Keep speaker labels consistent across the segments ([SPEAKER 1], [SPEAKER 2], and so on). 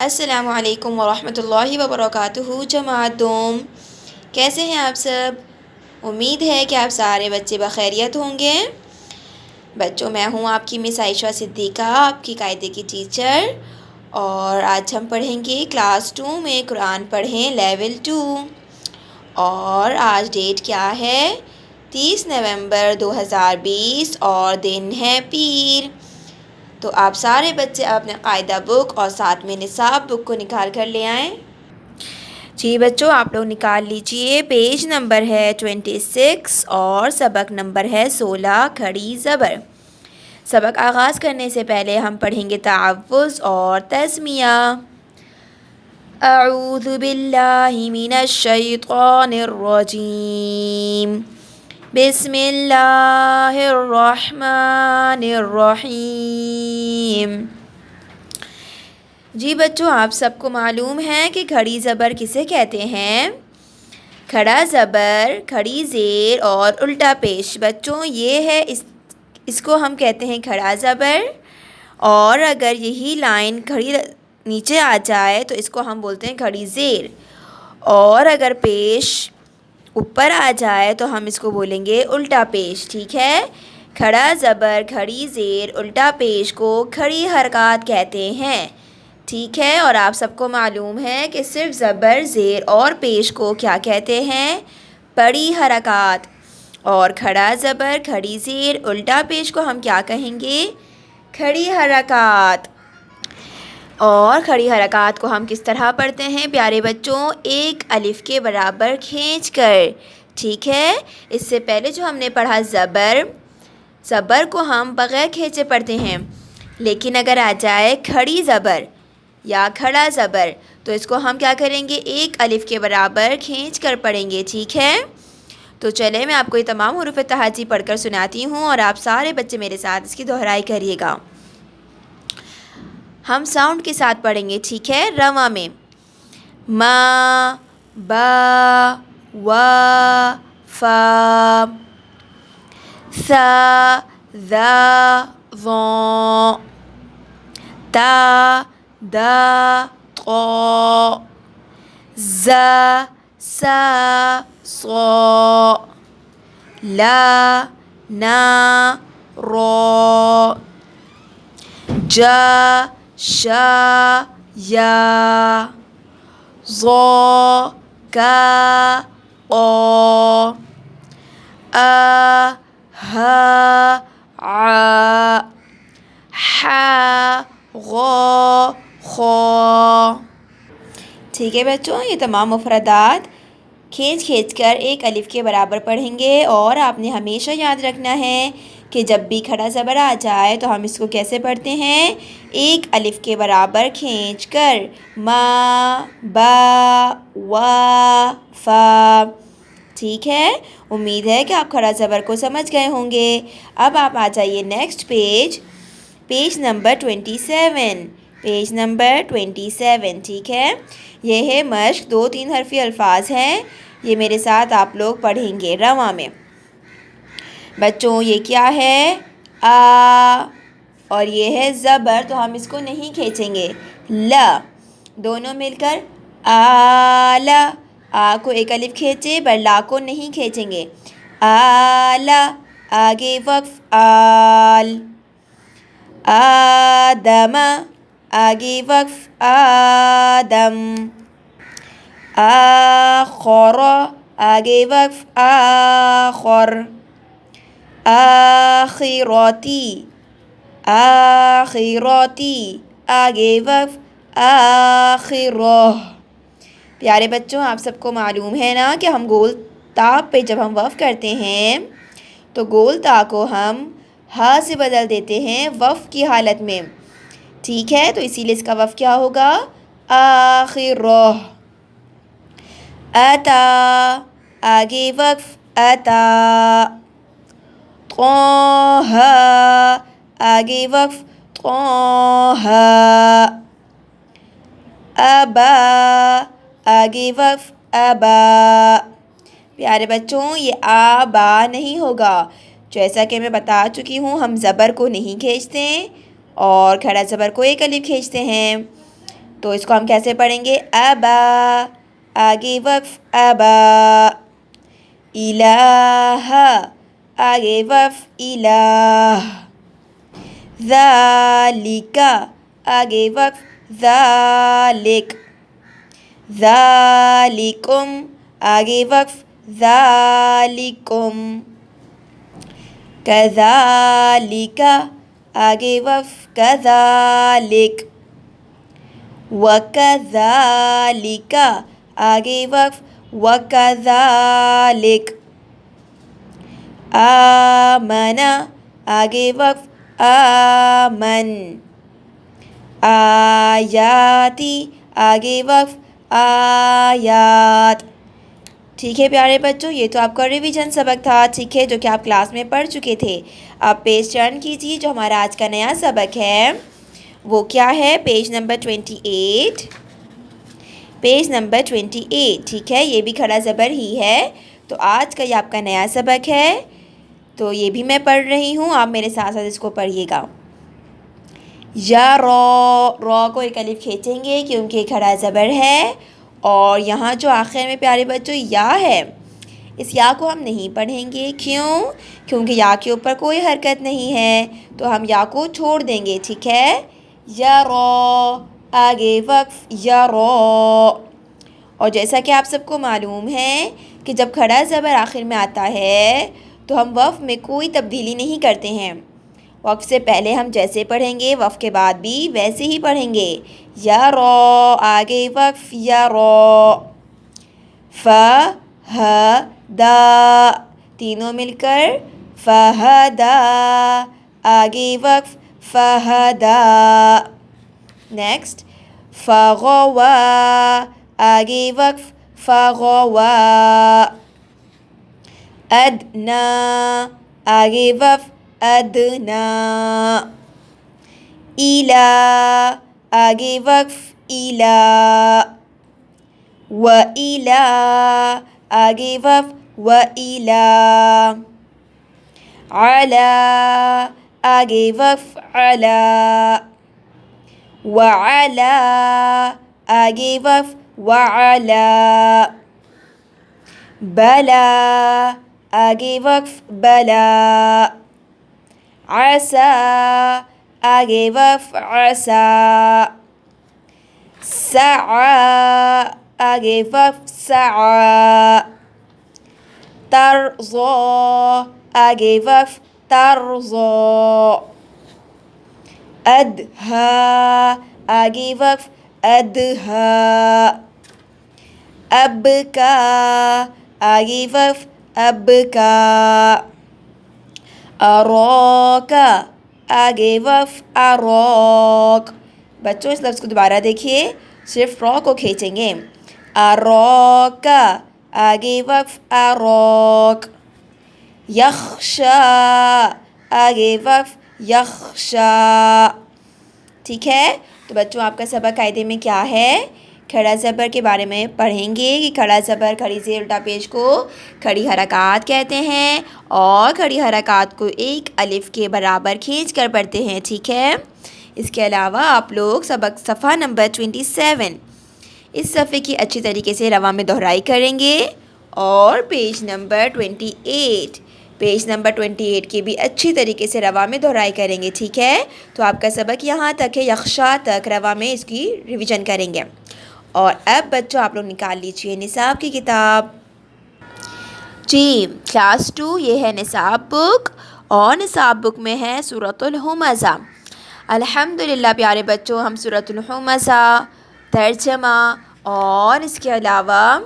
[SPEAKER 1] السلام علیکم ورحمۃ اللہ وبرکاتہ جماعت دوم، کیسے ہیں آپ سب؟ امید ہے کہ آپ سارے بچے بخیریت ہوں گے۔ بچوں، میں ہوں آپ کی مس عائشہ صدیقہ، آپ کی قاعدے کی ٹیچر، اور آج ہم پڑھیں گے کلاس 2 میں قرآن پڑھیں لیول 2۔ اور آج ڈیٹ کیا ہے؟ 30 نومبر 2020 اور دن ہے پیر۔ تو آپ سارے بچے اپنے قاعدہ بک اور ساتھ میں نصاب بک کو نکال کر لے آئیں۔ جی بچوں، آپ لوگ نکال لیجئے۔ پیج نمبر ہے 26 اور سبق نمبر ہے 16 کھڑی زبر۔ سبق آغاز کرنے سے پہلے ہم پڑھیں گے تعوذ اور تسمیہ۔ اعوذ باللہ من الشیطان الرجیم، بسم اللہ الرحمن الرحیم۔ جی بچوں، آپ سب کو معلوم ہے کہ کھڑی زبر کسے کہتے ہیں؟ کھڑا زبر، کھڑی زیر اور الٹا پیش۔ بچوں، یہ ہے اس کو ہم کہتے ہیں کھڑا زبر، اور اگر یہی لائن کھڑی نیچے آ جائے تو اس کو ہم بولتے ہیں کھڑی زیر، اور اگر پیش اوپر آ جائے تو ہم اس کو بولیں گے الٹا پیش۔ ٹھیک ہے؟ کھڑا زبر، کھڑی زیر، الٹا پیش کو کھڑی حرکات کہتے ہیں۔ ٹھیک ہے؟ اور آپ سب کو معلوم ہے کہ صرف زبر، زیر اور پیش کو کیا کہتے ہیں؟ بڑی حرکات۔ اور کھڑا زبر، کھڑی زیر، الٹا پیش کو ہم کیا کہیں گے؟ کھڑی حرکات۔ اور کھڑی حرکات کو ہم کس طرح پڑھتے ہیں پیارے بچوں؟ ایک الف کے برابر کھینچ کر۔ ٹھیک ہے؟ اس سے پہلے جو ہم نے پڑھا زبر کو ہم بغیر کھینچے پڑھتے ہیں، لیکن اگر آ جائے کھڑی زبر یا کھڑا زبر تو اس کو ہم کیا کریں گے؟ ایک الف کے برابر کھینچ کر پڑھیں گے۔ ٹھیک ہے؟ تو چلے میں آپ کو یہ تمام حروف تہجی پڑھ کر سناتی ہوں، اور آپ سارے بچے میرے ساتھ اس کی دہرائی کریے گا۔ ہم ساؤنڈ کے ساتھ پڑھیں گے، ٹھیک ہے؟ رواں میں ما، با، وا، فا، ثا، ذا، ظا، تا، دا، طا، زا، سا، صا، لا، نا، را، جا، شا، یا، ظا، کا، قا، آ، ہا، عا، حا، غا، خا۔ ٹھیک ہے بچوں، یہ تمام مفردات کھینچ کر ایک الف کے برابر پڑھیں گے، اور آپ نے ہمیشہ یاد رکھنا ہے کہ جب بھی کھڑا زبر آ جائے تو ہم اس کو کیسے پڑھتے ہیں؟ ایک الف کے برابر کھینچ کر۔ ما، با، وا، فا۔ ٹھیک ہے؟ امید ہے کہ آپ کھڑا زبر کو سمجھ گئے ہوں گے۔ اب آپ آ جائیے next page number 27۔ Page number 27، ٹھیک ہے؟ یہ ہے مشق، 2-3 حرفی الفاظ ہیں، یہ میرے ساتھ آپ لوگ پڑھیں گے رواں میں۔ بچوں، یہ کیا ہے؟ آ، اور یہ ہے زبر، تو ہم اس کو نہیں کھینچیں گے۔ لا، دونوں مل کر آلا۔ آ کو ایک الف کھینچے، پر لا کو نہیں کھینچیں گے۔ آلا، آگے وقف آل۔ آدم، آگے وقف آدم۔ آخر، آگے وقف آخر۔ آخراتی، آخراتی، آگے وقف آخرہ۔ پیارے بچوں، آپ سب کو معلوم ہے نا کہ ہم گول تا پہ جب ہم وقف کرتے ہیں تو گول تا کو ہم ہا سے بدل دیتے ہیں وقف کی حالت میں۔ ٹھیک ہے؟ تو اسی لیے اس کا وقف کیا ہوگا؟ آخرہ۔ اتا، آگے وقف اتا۔ طہ، آگے وقف طہ۔ ابا، آگے وقف ابا۔ پیارے بچوں، یہ آبا نہیں ہوگا، جیسا کہ میں بتا چکی ہوں، ہم زبر کو نہیں کھینچتے اور کھڑا زبر کو ایک الف کھینچتے ہیں۔ تو اس کو ہم کیسے پڑھیں گے؟ ابا، آگے وقف ابا. الہ، آگے وقف الہ. ذالک، آگے وقف ذالک. ذالکم، آگے وقف ذالکم. کذالک، آگے وقف کذالک. وکذالک، آگے وقف وکذالک. آمن، آگے وقف آمن. آیاتی، آگے وقف آیات. ٹھیک ہے پیارے بچوں، یہ تو آپ کا ریویژن سبق تھا، ٹھیک ہے، جو کہ آپ کلاس میں پڑھ چکے تھے. اب پیج ٹرن کیجیے. جو ہمارا آج کا نیا سبق ہے وہ کیا ہے؟ Page number 28. پیج نمبر 28، ٹھیک ہے، یہ بھی کھڑا زبر ہی ہے. تو آج کا یہ آپ کا نیا سبق ہے، تو یہ بھی میں پڑھ رہی ہوں، آپ میرے ساتھ ساتھ اس کو پڑھیے گا. یا رو کو ایک الف کھینچیں گے کیونکہ کھڑا زبر ہے. اور یہاں جو آخر میں پیارے بچوں یا ہے، اس یا کو ہم نہیں پڑھیں گے. کیوں؟ کیونکہ یا کے اوپر کوئی حرکت نہیں ہے، تو ہم یا کو چھوڑ دیں گے، ٹھیک ہے. یا رو، آگے وقف یا رو. اور جیسا کہ آپ سب کو معلوم ہے کہ جب کھڑا زبر آخر میں آتا ہے تو ہم وقف میں کوئی تبدیلی نہیں کرتے ہیں. وقف سے پہلے ہم جیسے پڑھیں گے وقف کے بعد بھی ویسے ہی پڑھیں گے. یا رو، آگے وقف یا رو. فہدا، تینوں مل کر فہدا، آگے وقف فہدا. نیکسٹ، فغوا، آگے وقف فغوا. ادنا، آگے وقف ادنا. الہ، آگے وقف الہ. وَإِلَى، آگے وقف وَإِلَى. عَلَى، آگے وقف عَلَى. وَعَلَى، آگے وقف وَعَلَى. بَلَى، آگے وقف بَلَى. عَسَى، آگے وقف عَسَى. سعى، آگے وقف سعى. ترضى، آگے وقف ترضى. أدهى، آگے وقف أدهى. أبكى، آگے وقف أبكى. أراك، آگے وقف أراك. بچوں اس لفظ کو دوبارہ دیکھیے، صرف رو کو کھینچیں گے. أراك، آگے وقف أراك. يخشى، آگے وقف يخشى. ٹھیک ہے، تو بچوں آپ کا سبق قاعدے میں کیا ہے؟ کھڑا زبر کے بارے میں پڑھیں گے کہ کھڑا زبر کھڑی زیر الٹا پیش کو کھڑی حرکات کہتے ہیں، اور کھڑی حرکات کو ایک الف کے برابر کھینچ کر پڑھتے ہیں، ٹھیک ہے. اس کے علاوہ آپ لوگ سبق صفحہ نمبر 27، اس صفحے کی اچھی طریقے سے رواں میں دہرائی کریں گے، اور پیج نمبر 28 کی بھی اچھی طریقے سے رواں میں دہرائی کریں گے، ٹھیک ہے. تو آپ کا سبق یہاں تک ہے، یخشا تک رواں میں اس کی ریویژن کریں گے. اور اب بچوں آپ لوگ نکال لیجیے نصاب کی کتاب. جی کلاس 2 یہ ہے نصاب بک، اور نصاب بک میں ہے سورۃ الہمزہ. الحمدللہ پیارے بچوں، ہم سورۃ الہمزہ ترجمہ اور اس کے علاوہ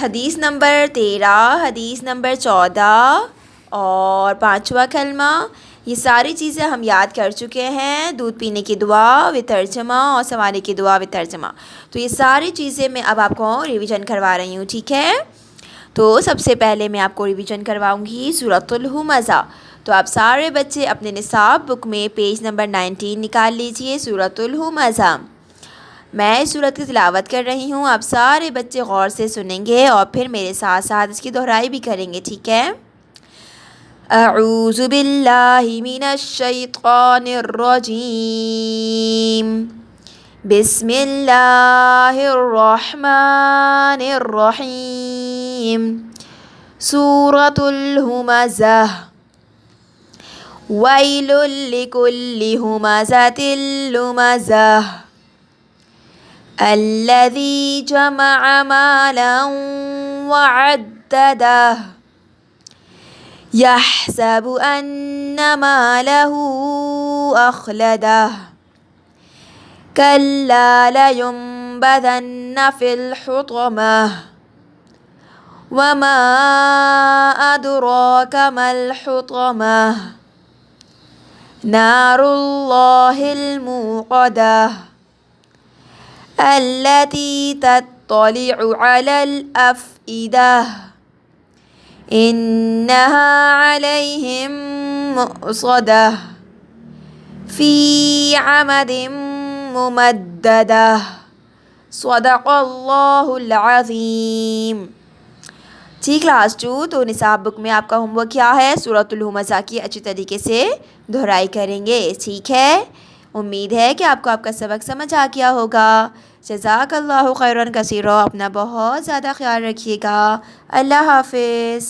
[SPEAKER 1] حدیث نمبر 13، حدیث نمبر 14 اور 5واں کلمہ، یہ ساری چیزیں ہم یاد کر چکے ہیں. دودھ پینے کی دعا و ترجمہ اور سوانے کی دعا و ترجمہ، تو یہ ساری چیزیں میں اب آپ کو ریویژن کروا رہی ہوں، ٹھیک ہے. تو سب سے پہلے میں آپ کو ریویژن کرواؤں گی سورۃ الہمزہ. تو آپ سارے بچے اپنے نصاب بک میں پیج نمبر 19 نکال لیجئے، سورۃ الہمزہ. میں اس سورت کی تلاوت کر رہی ہوں، آپ سارے بچے غور سے سنیں گے اور پھر میرے ساتھ ساتھ اس کی دہرائی بھی کریں گے، ٹھیک ہے. اعوذ باللہ من الشیطان الرجیم، بسم اللہ الرحمن الرحیم. سورة الہمزہ. ویل لکل ہمزۃ لمزہ الذی جمع مالا وعددہ یحسب ان مالہ اخلدہ کلا لینبذن فی الحطمہ وما ادراک ما الحطمہ نار اللہ الموقدہ التي تطلع على الأفئدة إنها عليهم مؤصدة في عمد ممددة صدق اللہ العظیم. ٹھیک کلاس 2. تو نصاب بک میں آپ کا ہوم ورک کیا ہے؟ سورۃ الہمزہ کی اچھی طریقے سے دہرائی کریں گے. ٹھیک ہے، امید ہے کہ آپ کو آپ کا سبق سمجھ آ گیا ہوگا. جزاک اللہ خیرا کثیرا. اپنا بہت زیادہ خیال رکھیے گا. اللہ حافظ.